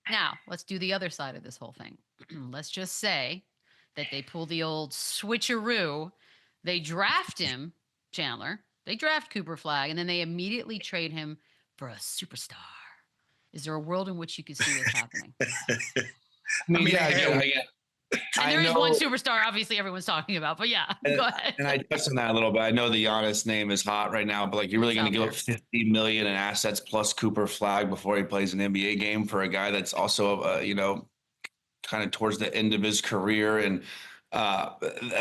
Now, let's do the other side of this whole thing. Let's just say that they pull the old switcheroo. They draft him, Chandler. They draft Cooper Flagg, and then they immediately trade him for a superstar. Is there a world in which you could see this happening? I mean, yeah, again, and there is one superstar, obviously, everyone's talking about. But yeah, go ahead. And I touched on that a little bit. I know the Giannis name is hot right now, but like, you're really going to give up $50 million in assets plus Cooper Flagg before he plays an NBA game for a guy that's also, kind of towards the end of his career. And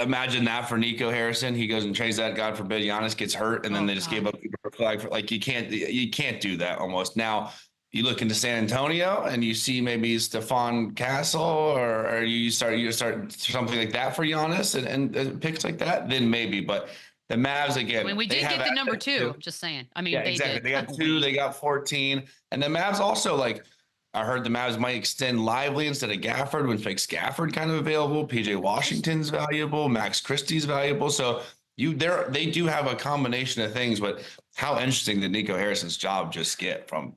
imagine that for Nico Harrison. He goes and trades that. God forbid Giannis gets hurt, and then they just gave up Cooper Flagg for, like, you can't do that almost. Now you look into San Antonio and you see maybe Stephon Castle, or you start something like that for Giannis and picks like that, then maybe. But the Mavs, again, we did get the number 2. Just saying. I mean, they exactly. did. They got 2. They got 14, and the Mavs also, like, I heard the Mavs might extend Lively instead of Gafford when Fake Gafford kind of available. PJ Washington's valuable. Max Christie's valuable. So they do have a combination of things. But how interesting did Nico Harrison's job just get from?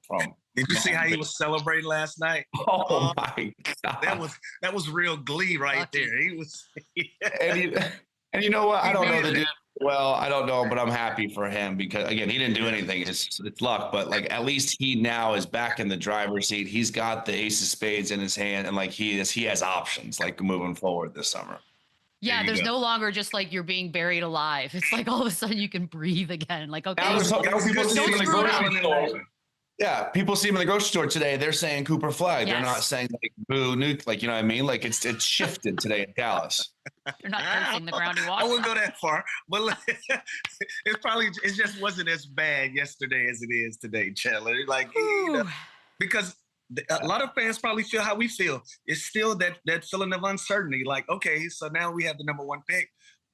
Did you see how he was celebrating last night? Oh my God, that was real glee right there. He was, and you know what? I don't know the dude. Well, I don't know, but I'm happy for him because, again, he didn't do anything. It's luck, but like, at least he now is back in the driver's seat. He's got the ace of spades in his hand, and like he has options like moving forward this summer. Yeah, there's no longer just like you're being buried alive. It's like all of a sudden you can breathe again. Like, okay, don't screw it up. Yeah, people see him in the grocery store today. They're saying Cooper Flagg. Yes. They're not saying like boo nuke. Like, you know what I mean? Like, it's shifted today in Dallas. You're not cursing the ground you walk. I wouldn't go that far, but it just wasn't as bad yesterday as it is today, Chandler. Like, because a lot of fans probably feel how we feel. It's still that feeling of uncertainty. Like, okay, so now we have the number 1 pick.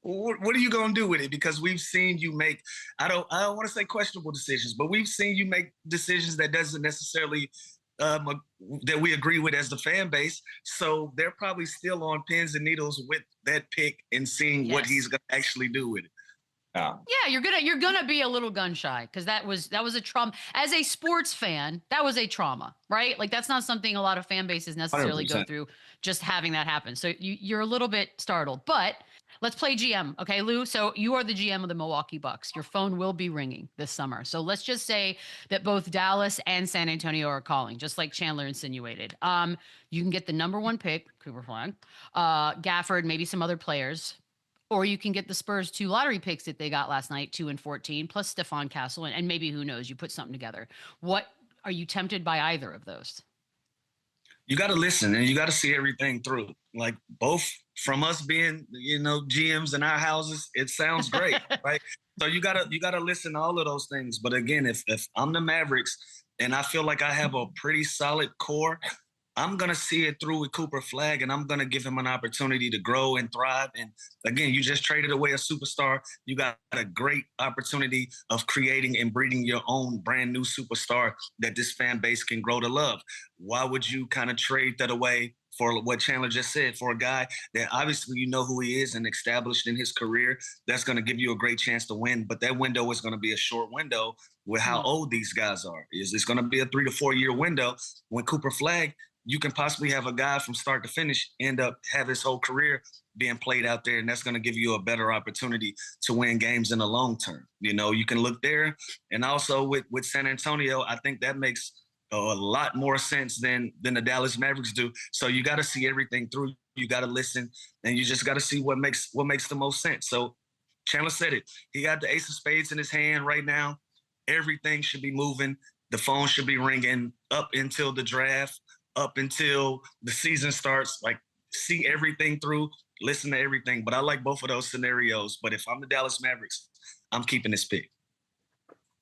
What are you going to do with it? Because we've seen you make, I don't want to say questionable decisions, but we've seen you make decisions that doesn't necessarily that we agree with as the fan base. So they're probably still on pins and needles with that pick and seeing what he's going to actually do with it. Yeah, you're gonna be a little gun shy because that was a trauma. As a sports fan, that was a trauma, right? Like, that's not something a lot of fan bases necessarily 100%. Go through, just having that happen. So you're a little bit startled, but let's play GM. Okay, Lou. So you are the GM of the Milwaukee Bucks. Your phone will be ringing this summer. So let's just say that both Dallas and San Antonio are calling, just like Chandler insinuated. You can get the number 1 pick, Cooper Flagg, Gafford, maybe some other players. Or you can get the Spurs 2 lottery picks that they got last night, 2 and 14, plus Stephon Castle, and maybe, who knows, you put something together. What are you tempted by either of those? You got to listen and you got to see everything through. Like, both from us being, GMs in our houses, it sounds great, right? So you gotta listen to all of those things. But again, if I'm the Mavericks and I feel like I have a pretty solid core, I'm going to see it through with Cooper Flagg, and I'm going to give him an opportunity to grow and thrive. And again, you just traded away a superstar. You got a great opportunity of creating and breeding your own brand new superstar that this fan base can grow to love. Why would you kind of trade that away for what Chandler just said, for a guy that obviously you know who he is and established in his career? That's going to give you a great chance to win. But that window is going to be a short window with how old these guys are. It's going to be a 3 to 4 year window. When Cooper Flagg, you can possibly have a guy from start to finish end up have his whole career being played out there, and that's going to give you a better opportunity to win games in the long term. You can look there. And also with San Antonio, I think that makes a lot more sense than the Dallas Mavericks do. So you got to see everything through. You got to listen, and you just got to see what makes the most sense. So Chandler said it. He got the ace of spades in his hand right now. Everything should be moving. The phone should be ringing up until the draft, up until the season starts. Like, see everything through, listen to everything. But I like both of those scenarios. But if I'm the Dallas Mavericks, I'm keeping this pick.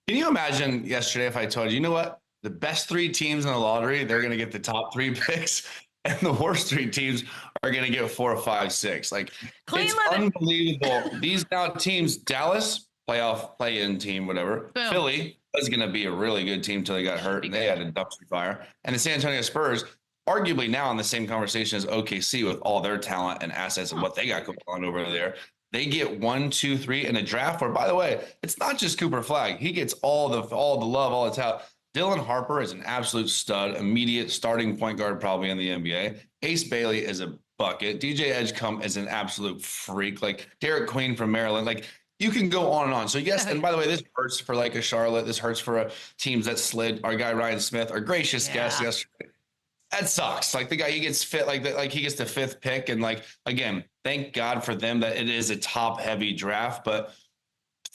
Can you imagine yesterday if I told you know what? The best 3 teams in the lottery, they're going to get the top 3 picks, and the worst 3 teams are going to get 4, 5, 6. Like, it's unbelievable. These now teams, Dallas, play-in team, whatever. Boom. Philly was going to be a really good team until they got hurt, and they had a dumpster fire. And the San Antonio Spurs, arguably now in the same conversation as OKC with all their talent and assets and what they got going on over there. They get 1, 2, 3 in a draft where, by the way, it's not just Cooper Flagg. He gets all the love, all the talent. Dylan Harper is an absolute stud, immediate starting point guard probably in the NBA. Ace Bailey is a bucket. DJ Edgecombe is an absolute freak. Like Derek Queen from Maryland. Like you can go on and on. So yes, and by the way, this hurts for like a Charlotte. This hurts for teams that slid. Our guy Ryan Smith, our gracious guest yesterday. That sucks. Like the guy, he gets fit like that. Like he gets the 5th pick, and like again, thank God for them that it is a top heavy draft. But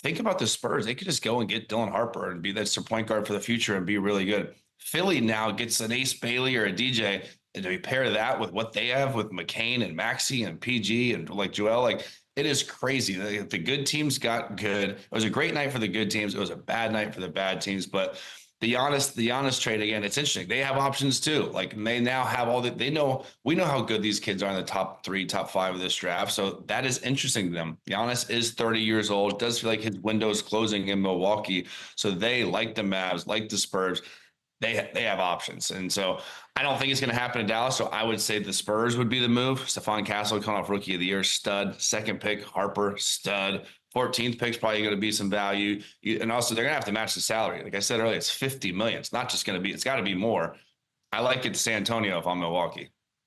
think about the Spurs. They could just go and get Dylan Harper and be that's their point guard for the future and be really good. Philly now gets an Ace Bailey or a DJ, and to pair that with what they have with McCain and Maxey and PG and like Joel, like it is crazy. The good teams got good. It was a great night for the good teams. It was a bad night for the bad teams, but the Giannis trade again, it's interesting. They have options too. Like they now have all that we know how good these kids are in the top 3, top 5 of this draft. So that is interesting to them. Giannis is 30 years old. It does feel like his window is closing in Milwaukee. So they, like the Mavs, like the Spurs, they have options. And so I don't think it's going to happen in Dallas. So I would say the Spurs would be the move. Stephon Castle coming off Rookie of the Year, stud. 2nd pick, Harper, stud. 14th pick's probably going to be some value. And also they're going to have to match the salary. Like I said earlier, it's $50 million. It's not just going to be, it's got to be more. I like it to San Antonio if I'm Milwaukee.